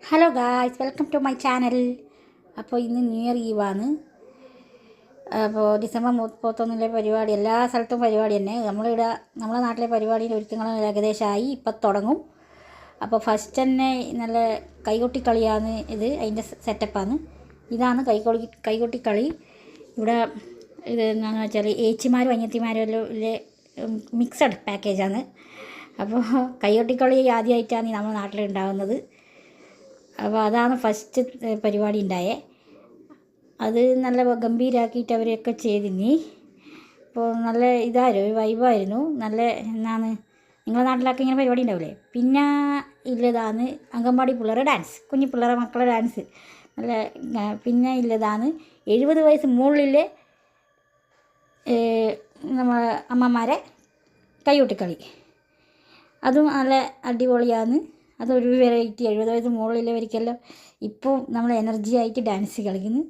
Hello guys, welcome to my channel. അപ്പോൾ ഇന്ന് new year ഈവാണ്. അപ്പോൾ ഡിസംബർ 31 പരിപാടി, എല്ലാ സ്ഥലത്തും പരിപാടി തന്നെ. നമ്മളെ നാട്ടിലെ പരിപാടിയിൽ ഒരുക്കങ്ങൾ ഏകദേശമായി, ഇപ്പം തുടങ്ങും. അപ്പോൾ ഫസ്റ്റ് തന്നെ നല്ല കൈകൊട്ടിക്കളിയാണ് ഇത്, അതിൻ്റെ സെറ്റപ്പാണ്. ഇതാണ് കൈകൊട്ടിക്കളി. ഇവിടെ ഇത് എന്താണെന്ന് വെച്ചാൽ ഏച്ചിമാരും അനിയത്തിമാരും മിക്സഡ് പാക്കേജാണ്. അപ്പോൾ കൈകൊട്ടിക്കളി ആദ്യമായിട്ടാണ് നമ്മുടെ നാട്ടിലുണ്ടാകുന്നത്. അപ്പോൾ അതാണ് ഫസ്റ്റ് പരിപാടി ഉണ്ടായേ. അത് നല്ല ഗംഭീരമാക്കിയിട്ട് അവരെയൊക്കെ ചെയ്തിനി. അപ്പോൾ നല്ല ഒരു വൈബായിരുന്നു. നല്ല എന്നാണ് നിങ്ങളുടെ നാട്ടിലൊക്കെ ഇങ്ങനെ പരിപാടി ഉണ്ടാവില്ലേ. പിന്നെ ഇല്ലതാണ് അംഗൻവാടി പിള്ളേരെ ഡാൻസ്, കുഞ്ഞു പിള്ളേരെ മക്കളുടെ ഡാൻസ് നല്ല. പിന്നെ ഇല്ലതാണ് 70 വയസ്സ് മുകളിൽ നമ്മളെ അമ്മമാരെ കൈകൊട്ടിക്കളി. അതും നല്ല അടിപൊളിയാണ്. അതൊരു വെറൈറ്റി. 70 വയസ്സ് മുകളിലുള്ളവർക്കെല്ലാം ഇപ്പോൾ നമ്മൾ എനർജി ആയിട്ട് ഡാൻസ് കളിക്കുന്നു.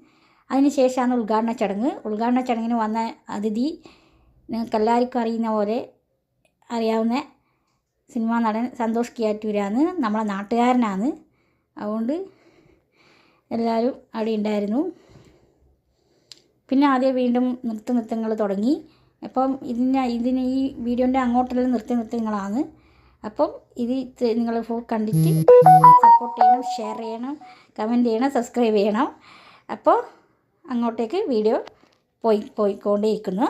അതിന് ശേഷമാണ് ഉദ്ഘാടന ചടങ്ങ്. ഉദ്ഘാടന ചടങ്ങിന് വന്ന അതിഥി നിങ്ങൾക്ക് എല്ലാവർക്കും അറിയാവുന്ന സിനിമാ നടൻ സന്തോഷ് കിയാറ്റൂരാണ്. നമ്മളെ നാട്ടുകാരനാണ്. അതുകൊണ്ട് എല്ലാവരും അവിടെ ഉണ്ടായിരുന്നു. പിന്നെ ആദ്യം വീണ്ടും നൃത്തങ്ങൾ തുടങ്ങി. അപ്പം ഇതിന് ഈ വീഡിയോൻ്റെ അങ്ങോട്ടുള്ള നൃത്തങ്ങളാണ്. അപ്പം ഇത് നിങ്ങൾ ഫുൾ കണ്ടിട്ട് സപ്പോർട്ട് ചെയ്യണം, ഷെയർ ചെയ്യണം, കമൻറ്റ് ചെയ്യണം, സബ്സ്ക്രൈബ് ചെയ്യണം. അപ്പോൾ അങ്ങോട്ടേക്ക് വീഡിയോ പോയിക്കൊണ്ടേയിരിക്കുന്നു.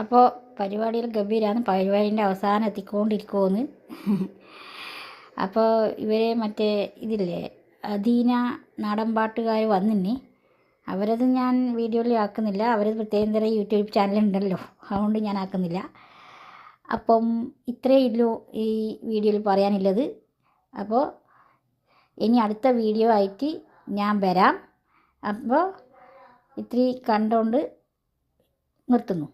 അപ്പോൾ പരിപാടിയിൽ ഗംഭീരമാണ്. പരിപാടിൻ്റെ അവസാനം എത്തിക്കൊണ്ടിരിക്കുമെന്ന്. അപ്പോൾ ഇവരെ മറ്റേ ഇതില്ലേ അധീന നാടൻ പാട്ടുകാർ വന്നിനി. അവരത് ഞാൻ വീഡിയോയിൽ ആക്കുന്നില്ല. അവരത് പ്രത്യേകം യൂട്യൂബ് ചാനലുണ്ടല്ലോ, അതുകൊണ്ട് ഞാൻ ആക്കുന്നില്ല. അപ്പം ഇത്രയേ ഉള്ളൂ ഈ വീഡിയോയിൽ പറയാനുള്ളത്. അപ്പോൾ ഇനി അടുത്ത വീഡിയോ ആയിട്ട് ഞാൻ വരാം. അപ്പോൾ ഇത്തിരി കണ്ടുകൊണ്ട് നിർത്തുന്നു.